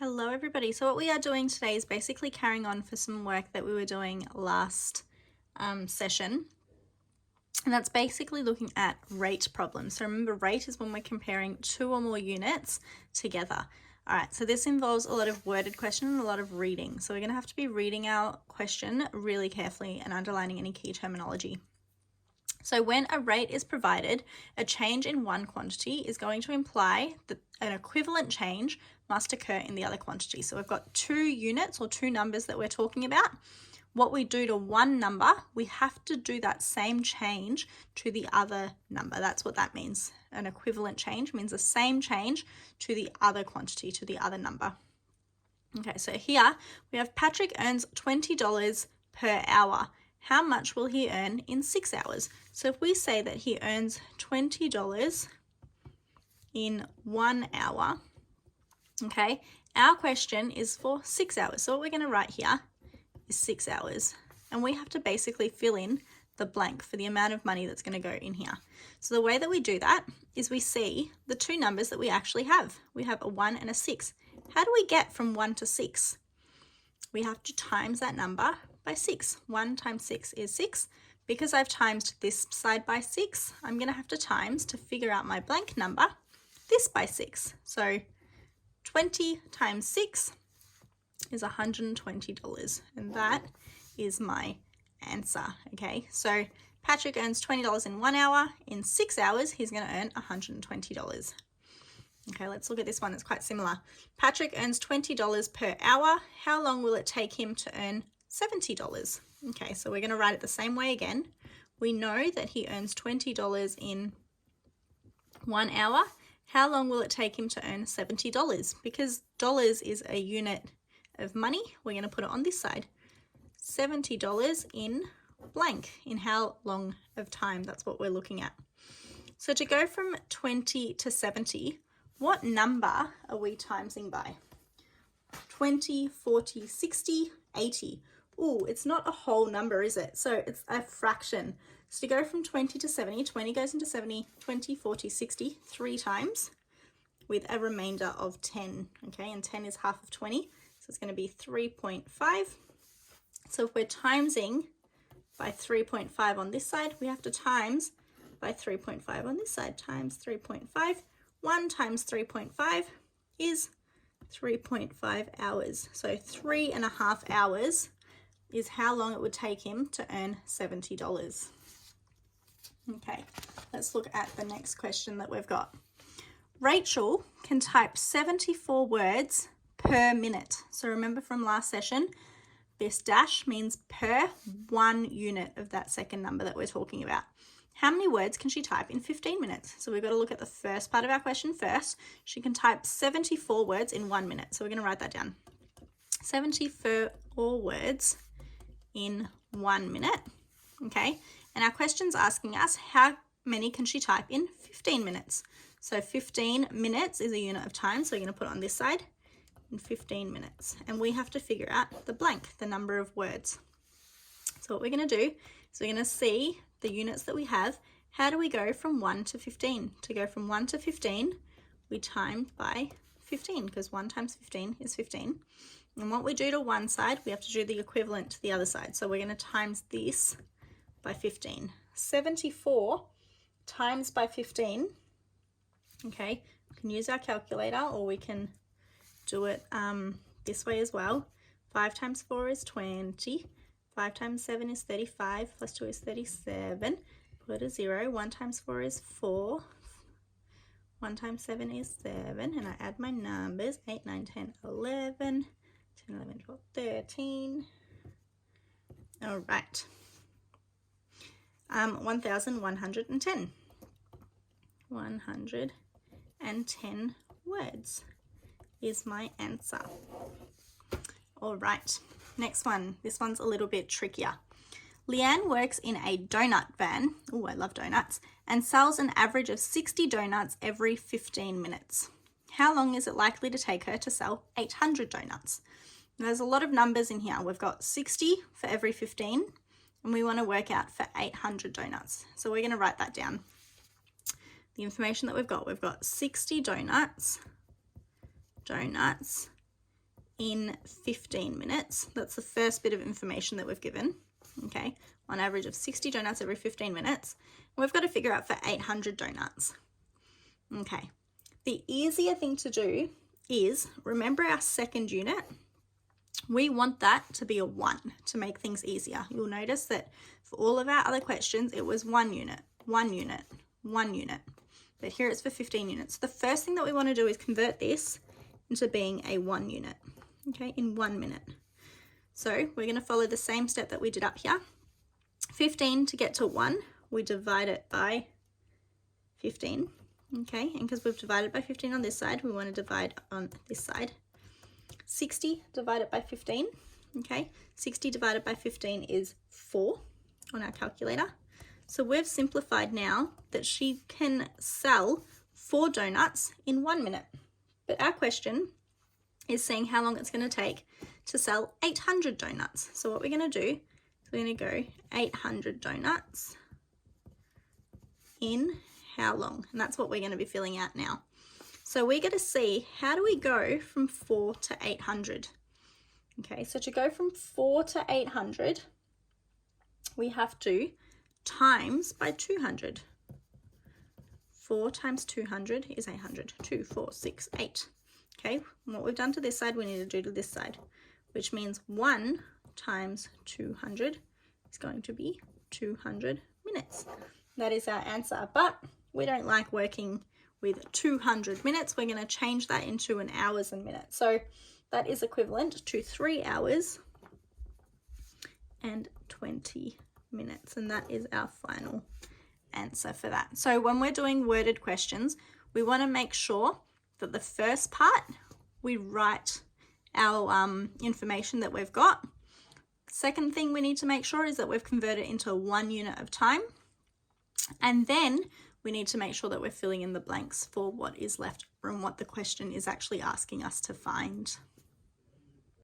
Hello everybody. So what we are doing today is basically carrying on for some work that we were doing last session. And that's basically looking at rate problems. So remember, rate is when we're comparing two or more units together. All right, so this involves a lot of worded question and a lot of reading. So we're going to have to be reading our question really carefully and underlining any key terminology. So when a rate is provided, a change in one quantity is going to imply that an equivalent change must occur in the other quantity. So we've got two units or two numbers that we're talking about. What we do to one number, we have to do that same change to the other number. That's what that means. An equivalent change means the same change to the other quantity, to the other number. Okay, so here we have Patrick earns $20 per hour. How much will he earn in 6 hours? So if we say that he earns $20 in 1 hour, okay, our question is for 6 hours. So what we're going to write here is 6 hours. And we have to basically fill in the blank for the amount of money that's going to go in here. So the way that we do that is we see the two numbers that we actually have. We have a 1 and a 6. How do we get from 1 to 6? We have to times that number by 6. 1 times 6 is 6. Because I've times this side by 6, I'm going to have to times to figure out my blank number this by 6. So 20 times 6 is $120, and that is my answer. Okay, so Patrick earns $20 in 1 hour. In 6 hours, he's going to earn $120. Okay, let's look at this one. It's quite similar. Patrick earns $20 per hour. How long will it take him to earn $70? Okay, so we're going to write it the same way again. We know that he earns $20 in 1 hour. How long will it take him to earn $70? Because dollars is a unit of money, we're going to put it on this side. $70 in blank, in how long of time, that's what we're looking at. So to go from 20 to 70, what number are we timesing by? 20, 40, 60, 80. Oh, it's not a whole number, is it? So it's a fraction. So to go from 20 to 70, 20 goes into 70, 20, 40, 60, 3 times with a remainder of 10, okay? And 10 is half of 20, so it's going to be 3.5. So if we're timesing by 3.5 on this side, we have to times by 3.5 on this side, times 3.5. 1 times 3.5 is 3.5 hours. So 3.5 hours is how long it would take him to earn $70. Okay, let's look at the next question that we've got. Rachel can type 74 words per minute. So remember from last session, this dash means per 1 unit of that second number that we're talking about. How many words can she type in 15 minutes? So we've got to look at the first part of our question first. She can type 74 words in 1 minute. So we're going to write that down. 74 words in 1 minute. Okay. And our question's asking us how many can she type in 15 minutes? So 15 minutes is a unit of time. So we're going to put it on this side in 15 minutes. And we have to figure out the blank, the number of words. So what we're going to do is we're going to see the units that we have. How do we go from 1 to 15? To go from 1 to 15, we timed by 15 because 1 times 15 is 15. And what we do to one side, we have to do the equivalent to the other side. So we're going to times this by 15. 74 times by 15. Okay, we can use our calculator or we can do it this way as well. 5 times 4 is 20. 5 times 7 is 35, plus 2 is 37. Put a 0. 1 times 4 is 4. 1 times 7 is 7. And I add my numbers. 8, 9, 10, 11. 10, 11, 12, 13. All right. 1,110. 110 words is my answer. All right. Next one. This one's a little bit trickier. Leanne works in a donut van. Oh, I love donuts. And sells an average of 60 donuts every 15 minutes. How long is it likely to take her to sell 800 donuts? Now, there's a lot of numbers in here. We've got 60 for every 15, and we want to work out for 800 donuts. So we're going to write that down. The information that we've got 60 donuts in 15 minutes. That's the first bit of information that we've given. Okay, on average of 60 donuts every 15 minutes. And we've got to figure out for 800 donuts. Okay, the easier thing to do is, remember our second unit? We want that to be a 1 to make things easier. You'll notice that for all of our other questions, it was 1 unit, 1 unit, 1 unit. But here it's for 15 units. The first thing that we want to do is convert this into being a 1 unit, okay, in 1 minute. So we're going to follow the same step that we did up here. 15 to get to 1, we divide it by 15, okay, and because we've divided by 15 on this side, we want to divide on this side. 60 divided by 15, okay, 60 divided by 15 is 4 on our calculator. So we've simplified now that she can sell 4 donuts in 1 minute. But our question is saying how long it's going to take to sell 800 donuts. So what we're going to do is we're going to go 800 donuts in how long? And that's what we're going to be filling out now. So we're going to see, how do we go from 4 to 800? Okay, so to go from 4 to 800, we have to times by 200. 4 times 200 is 800. 2, 4, 6, 8. Okay, and what we've done to this side, we need to do to this side, which means 1 times 200 is going to be 200 minutes. That is our answer, but we don't like working with 200 minutes. We're going to change that into an hours and minutes. So that is equivalent to 3 hours and 20 minutes. And that is our final answer for that. So when we're doing worded questions, we want to make sure that the first part, we write our information that we've got. Second thing we need to make sure is that we've converted it into 1 unit of time. And then we need to make sure that we're filling in the blanks for what is left from what the question is actually asking us to find.